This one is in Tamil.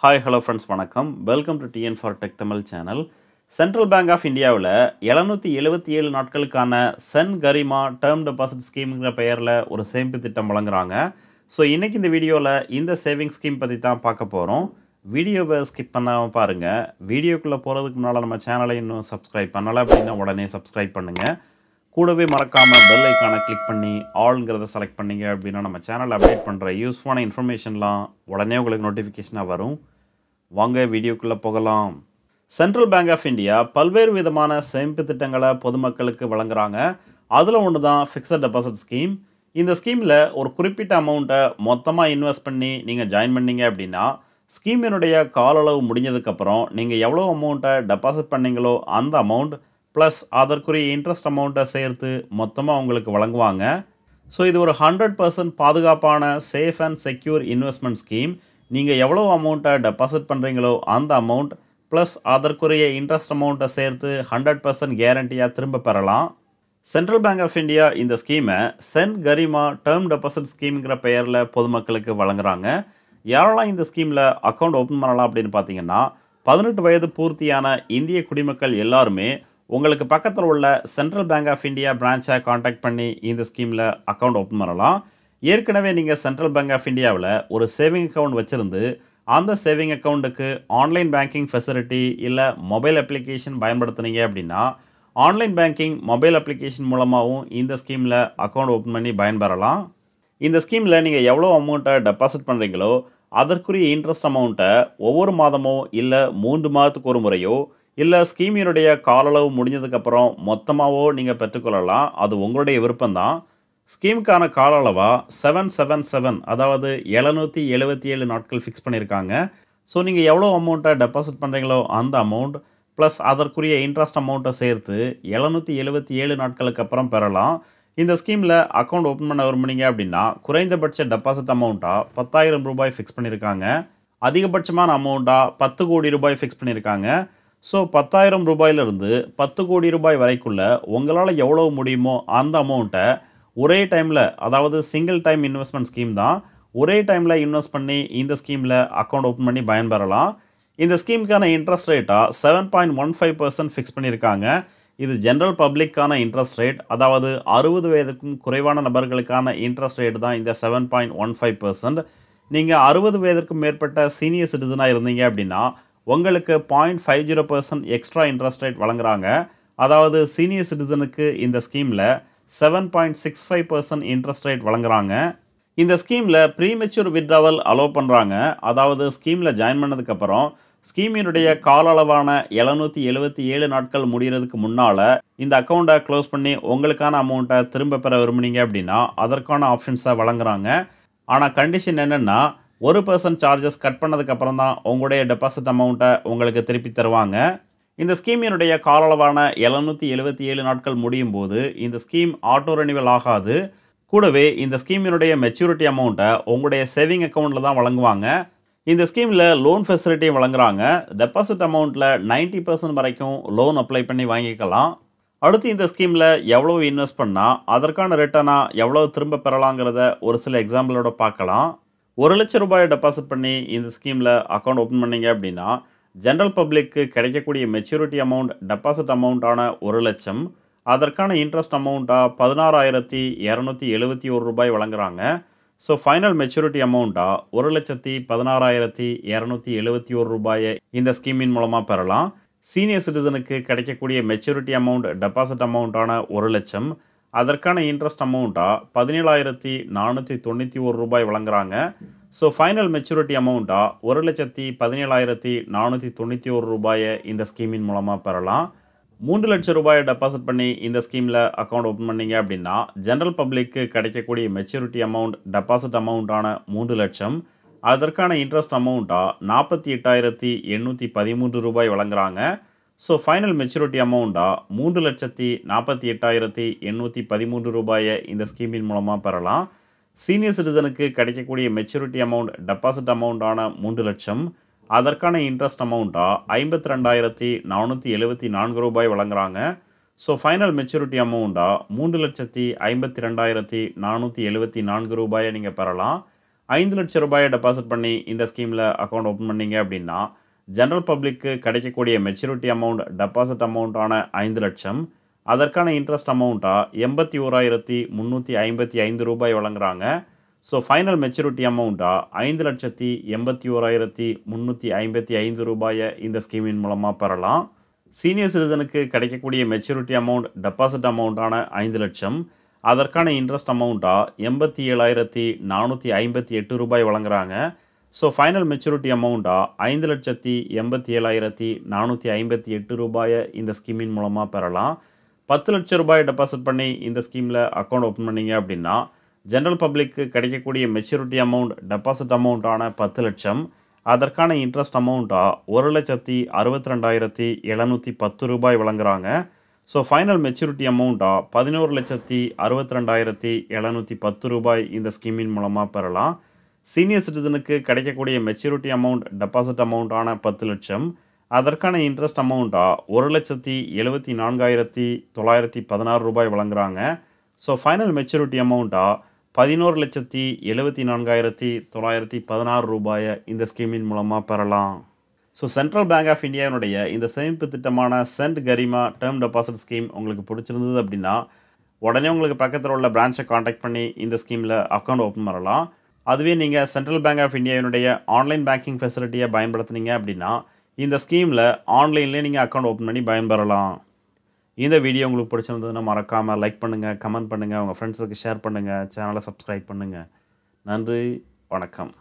Hi, hello friends, வணக்கம். Welcome to TN for Tech Tamil channel. Central Bank of இந்தியாவில் 777 நாட்களுக்கான சென் கரிமா டேர்ம் டெபாசிட் ஸ்கீம்ங்கிற பெயரில் ஒரு சேமிப்பு திட்டம் வழங்குறாங்க. ஸோ இன்றைக்கி இந்த வீடியோவில் இந்த சேவிங் ஸ்கீம் பற்றி தான் பார்க்க போகிறோம். வீடியோவை ஸ்கிப் பண்ணாமல் பாருங்கள். வீடியோக்குள்ளே போகிறதுக்கு முன்னால் நம்ம சேனலை இன்னும் சப்ஸ்கிரைப் பண்ணலை அப்படின்னா உடனே சப்ஸ்கிரைப் பண்ணுங்கள். கூடவே மறக்காமல் பெல் ஐக்கானை கிளிக் பண்ணி ஆல்ங்கிறத செலக்ட் பண்ணிங்க அப்படின்னா நம்ம சேனல் அப்டேட் பண்ணுற யூஸ்ஃபுல்லான இன்ஃபர்மேஷன்லாம் உடனே உங்களுக்கு நோட்டிஃபிகேஷனாக வரும். வாங்க வீடியோக்குள்ளே போகலாம். சென்ட்ரல் பேங்க் ஆஃப் இந்தியா பல்வேறு விதமான சேமிப்பு திட்டங்களை பொதுமக்களுக்கு வழங்குறாங்க. அதில் ஒன்று தான் ஃபிக்ஸட் டெபாசிட் ஸ்கீம். இந்த ஸ்கீமில் ஒரு குறிப்பிட்ட அமௌண்ட்டை மொத்தமாக இன்வெஸ்ட் பண்ணி நீங்கள் ஜாயின் பண்ணீங்க அப்படின்னா ஸ்கீமினுடைய கால அளவு முடிஞ்சதுக்கப்புறம் நீங்கள் எவ்வளோ அமௌண்ட்டை டெபாசிட் பண்ணீங்களோ அந்த அமௌண்ட் ப்ளஸ் அதற்குரிய இன்ட்ரெஸ்ட் அமௌண்ட்டை சேர்த்து மொத்தமாக உங்களுக்கு வழங்குவாங்க. ஸோ இது ஒரு 100% பாதுகாப்பான safe and secure investment scheme. நீங்கள் எவ்வளோ அமௌண்ட்டை டெபாசிட் பண்ணுறீங்களோ அந்த அமௌண்ட் ப்ளஸ் அதற்குரிய இன்ட்ரெஸ்ட் அமௌண்ட்டை சேர்த்து 100% கேரண்டியாக திரும்ப பெறலாம். சென்ட்ரல் பேங்க் ஆஃப் இந்தியா இந்த ஸ்கீமை சென் கரிமா டேர்ம் டெபாசிட் ஸ்கீம்ங்கிற பெயரில் பொதுமக்களுக்கு வழங்குறாங்க. யாரெல்லாம் இந்த ஸ்கீமில் அக்கௌண்ட் ஓப்பன் பண்ணலாம் அப்படின்னு பார்த்தீங்கன்னா 18 வயது பூர்த்தியான இந்திய குடிமக்கள் எல்லாருமே உங்களுக்கு பக்கத்தில் உள்ள சென்ட்ரல் பேங்க் ஆஃப் இந்தியா பிரான்ச்சை காண்டாக்ட் பண்ணி இந்த ஸ்கீமில் அக்கௌண்ட் ஓப்பன் பண்ணலாம். ஏற்கனவே நீங்கள் சென்ட்ரல் பேங்க் ஆஃப் இந்தியாவில் ஒரு சேவிங் அக்கௌண்ட் வச்சுருந்து அந்த சேவிங் அக்கௌண்ட்டுக்கு ஆன்லைன் பேங்கிங் ஃபெசிலிட்டி இல்லை மொபைல் அப்ளிகேஷன் பயன்படுத்துனீங்க அப்படின்னா ஆன்லைன் பேங்கிங் மொபைல் அப்ளிகேஷன் மூலமாகவும் இந்த ஸ்கீமில் அக்கௌண்ட் ஓப்பன் பண்ணி பயன்பெறலாம். இந்த ஸ்கீமில் நீங்கள் எவ்வளோ அமௌண்ட்டை டெபாசிட் பண்ணுறீங்களோ அதற்குரிய இன்ட்ரெஸ்ட் அமௌண்ட்டை ஒவ்வொரு மாதமோ இல்லை 3 மாதத்துக்கு ஒரு முறையோ இல்லை ஸ்கீமினுடைய கால அளவு முடிஞ்சதுக்கப்புறம் மொத்தமாகவோ நீங்கள் பெற்றுக்கொள்ளலாம். அது உங்களுடைய விருப்பம்தான். ஸ்கீமுக்கான கால அளவாக 777 அதாவது 777 நாட்கள் ஃபிக்ஸ் பண்ணியிருக்காங்க. ஸோ நீங்கள் எவ்வளோ அமௌண்ட்டை டெபாசிட் பண்ணுறீங்களோ அந்த அமௌண்ட் ப்ளஸ் அதற்குரிய இன்ட்ரெஸ்ட் அமௌண்ட்டை சேர்த்து 777 நாட்களுக்கு அப்புறம் பெறலாம். இந்த ஸ்கீமில் அக்கௌண்ட் ஓப்பன் பண்ண விரும்புனீங்க அப்படின்னா குறைந்தபட்ச டெபாசிட் அமௌண்ட்டாக 10,000 ரூபாய் ஃபிக்ஸ் பண்ணியிருக்காங்க. அதிகபட்சமான அமௌண்ட்டாக 10 கோடி ரூபாய் ஃபிக்ஸ் பண்ணியிருக்காங்க. ஸோ 10,000 ரூபாயிலிருந்து 10 கோடி ரூபாய் வரைக்குள்ள உங்களால் எவ்வளோ முடியுமோ அந்த அமௌண்ட்டை ஒரே டைமில், அதாவது சிங்கிள் டைம் இன்வெஸ்ட்மெண்ட் ஸ்கீம் தான், ஒரே டைமில் இன்வெஸ்ட் பண்ணி இந்த ஸ்கீமில் அக்கௌண்ட் ஓப்பன் பண்ணி பயன்பெறலாம். இந்த ஸ்கீமுக்கான இன்ட்ரெஸ்ட் ரேட்டாக 7.15% ஃபிக்ஸ் பண்ணியிருக்காங்க. இது ஜென்ரல் பப்ளிக்கான இன்ட்ரெஸ்ட் ரேட், அதாவது 60 வயதுக்கும் குறைவான நபர்களுக்கான இன்ட்ரெஸ்ட் ரேட் தான் இந்த 7.15%. நீங்கள் 60 வயதிற்கும் மேற்பட்ட சீனியர் சிட்டிசனாக இருந்தீங்க அப்படின்னா உங்களுக்கு 0.50% எக்ஸ்ட்ரா இன்ட்ரெஸ்ட் ரேட் வழங்குறாங்க. அதாவது சீனியர் சிட்டிசனுக்கு இந்த ஸ்கீமில் 7.65% இன்ட்ரெஸ்ட் ரேட் வழங்குறாங்க. இந்த ஸ்கீமில் ப்ரீமெச்சூர் வித்ட்ராவல் அலோவ் பண்ணுறாங்க. அதாவது ஸ்கீமில் ஜாயின் பண்ணதுக்கப்புறம் ஸ்கீமினுடைய கால அளவான 777 நாட்கள் முடிகிறதுக்கு முன்னால் இந்த அக்கௌண்ட்டை க்ளோஸ் பண்ணி உங்களுக்கான அமௌண்ட்டை திரும்ப பெற விரும்புனீங்க அப்படின்னா அதற்கான ஆப்ஷன்ஸை வழங்குறாங்க. ஆனால் கண்டிஷன் என்னென்னா 1% சார்ஜஸ் கட் பண்ணதுக்கப்புறம் தான் உங்களுடைய டெபாசிட் அமௌண்ட்டை உங்களுக்கு திருப்பி தருவாங்க. இந்த ஸ்கீமினுடைய கால அளவான 777 நாட்கள் முடியும் போது இந்த ஸ்கீம் ஆட்டோ ரெனிவல் ஆகாது. கூடவே இந்த ஸ்கீமினுடைய மெச்சூரிட்டி அமௌண்ட்டை உங்களுடைய சேவிங் அக்கௌண்ட்டில் தான் வழங்குவாங்க. இந்த ஸ்கீமில் லோன் ஃபெசிலிட்டியும் வழங்குறாங்க. டெபாசிட் அமௌண்ட்டில் 90% வரைக்கும் லோன் அப்ளை பண்ணி வாங்கிக்கலாம். அடுத்து இந்த ஸ்கீமில் எவ்வளோ இன்வெஸ்ட் பண்ணால் அதற்கான ரிட்டர்னாக எவ்வளோ திரும்ப பெறலாங்கிறத ஒரு சில எக்ஸாம்பிளோட பார்க்கலாம். 1 லட்சம் ரூபாயை டெபாசிட் பண்ணி இந்த ஸ்கீமில் அக்கௌண்ட் ஓப்பன் பண்ணீங்க அப்படின்னா ஜென்ரல் பப்ளிக்கு கிடைக்கக்கூடிய மெச்சூரிட்டி அமௌண்ட் டெபாசிட் அமௌண்ட்டான 1 லட்சம், அதற்கான இன்ட்ரெஸ்ட் அமௌண்ட்டாக 16,271 ரூபாய் வழங்குறாங்க. ஸோ ஃபைனல் மெச்சூரிட்டி அமௌண்ட்டாக 1,16,271 ரூபாயை இந்த ஸ்கீமின் மூலமாக பெறலாம். சீனியர் சிட்டிசனுக்கு கிடைக்கக்கூடிய மெச்சூரிட்டி அமௌண்ட் டெபாசிட் அமௌண்ட்டான 1 லட்சம், அதற்கான இன்ட்ரெஸ்ட் அமௌண்ட்டாக 17,491 ரூபாய் வழங்குறாங்க. ஸோ ஃபைனல் மெச்சூரிட்டி அமௌண்ட்டாக 1,17,491 ரூபாயை இந்த ஸ்கீமின் மூலமாக பெறலாம். 3 லட்சம் ரூபாயை டெபாசிட் பண்ணி இந்த ஸ்கீமில் அக்கௌண்ட் ஓப்பன் பண்ணீங்க அப்படின்னா ஜென்ரல் பப்ளிக்கு கிடைக்கக்கூடிய மெச்சூரிட்டி அமௌண்ட் டெபாசிட் அமௌண்ட்டான 3 லட்சம், அதற்கான இன்ட்ரெஸ்ட் அமௌண்ட்டாக 48,813 ரூபாய் வழங்குறாங்க. ஸோ ஃபைனல் மெச்சூரிட்டி அமௌண்ட்டாக 3,48,813 ரூபாயை இந்த ஸ்கீமின் மூலமாக பெறலாம். சீனியர் சிட்டிசனுக்கு கிடைக்கக்கூடிய மெச்சூரிட்டி அமௌண்ட் டெபாசிட் அமௌண்ட்டான 3 லட்சம், அதற்கான இன்ட்ரெஸ்ட் அமௌண்ட்டாக 52,474 ரூபாய் வழங்குறாங்க. ஸோ ஃபைனல் மெச்சூரிட்டி அமௌண்ட்டாக 3,52,474 ரூபாயை நீங்கள் பெறலாம். 5 லட்சம் ரூபாயை டெபாசிட் பண்ணி இந்த ஸ்கீமில் அக்கௌண்ட் ஓப்பன் பண்ணீங்க அப்படின்னா ஜென்ரல் பப்ளிக்கு கிடைக்கக்கூடிய மெச்சூரிட்டி அமௌண்ட் டெபாசிட் அமௌண்ட்டான 5 லட்சம், அதற்கான இன்ட்ரெஸ்ட் அமௌண்ட்டாக 81,355 ரூபாய் வழங்குறாங்க. ஸோ ஃபைனல் மெச்சூரிட்டி அமௌண்ட்டாக 5,81,355 ரூபாயை இந்த ஸ்கீமின் மூலமாக பெறலாம். சீனியர் சிட்டிசனுக்கு கிடைக்கக்கூடிய மெச்சூரிட்டி அமௌண்ட் டெபாசிட் அமௌண்ட்டான 5 லட்சம், அதற்கான இன்ட்ரெஸ்ட் அமௌண்ட்டாக 87,458 ரூபாய் வழங்குறாங்க. ஸோ ஃபைனல் மெச்சூரிட்டி அமௌண்ட்டாக 5,87,458 ரூபாயை இந்த ஸ்கீமின் மூலமாக பெறலாம். 10 லட்சம் ரூபாய் டெபாசிட் பண்ணி இந்த ஸ்கீமில் அக்கௌண்ட் ஓப்பன் பண்ணீங்க அப்படின்னா ஜென்ரல் பப்ளிக்கு கிடைக்கக்கூடிய மெச்சூரிட்டி அமௌண்ட் டெபாசிட் அமௌண்ட்டான 10 லட்சம், அதற்கான இன்ட்ரெஸ்ட் அமௌண்ட்டாக 1,62,710 ரூபாய் வழங்குறாங்க. ஸோ ஃபைனல் மெச்சூரிட்டி அமௌண்ட்டாக 11,62,710 ரூபாய் இந்த ஸ்கீமின் மூலமாக பெறலாம். சீனியர் சிட்டிசனுக்கு கிடைக்கக்கூடிய மெச்சூரிட்டி அமௌண்ட் டெபாசிட் அமௌண்ட்டான 10 லட்சம், அதற்கான இன்ட்ரெஸ்ட் அமௌண்ட்டாக 1,74,916 ரூபாய் வழங்குறாங்க. ஸோ ஃபைனல் மெச்சூரிட்டி அமௌண்ட்டாக 11,74,916 ரூபாயை இந்த ஸ்கீமின் மூலமாக பெறலாம். ஸோ சென்ட்ரல் பேங்க் ஆஃப் இந்தியாவினுடைய இந்த சேமிப்பு திட்டமான சென்ட் கரிமா டேர்ம் டெபாசிட் ஸ்கீம் உங்களுக்கு பிடிச்சிருந்தது அப்படின்னா உடனே உங்களுக்கு பக்கத்தில் உள்ள பிரான்ச்சை காண்டாக்ட் பண்ணி இந்த ஸ்கீமில் அக்கௌண்ட் ஓப்பன் பண்ணலாம். அதுவே நீங்கள் சென்ட்ரல் பேங்க் ஆஃப் இந்தியாவினுடைய ஆன்லைன் பேங்கிங் ஃபெசிலிட்டியை பயன்படுத்துனீங்க அப்படின்னா இந்த ஸ்கீமில் ஆன்லைன்லேயே நீங்கள் அக்கௌண்ட் ஓப்பன் பண்ணி பயன்பெறலாம். இந்த வீடியோ உங்களுக்கு பிடிச்சிருந்ததுன்னா மறக்காமல் லைக் பண்ணுங்கள், கமெண்ட் பண்ணுங்கள், உங்கள் ஃப்ரெண்ட்ஸுக்கு ஷேர் பண்ணுங்கள், சேனலை சப்ஸ்கிரைப் பண்ணுங்கள். நன்றி, வணக்கம்.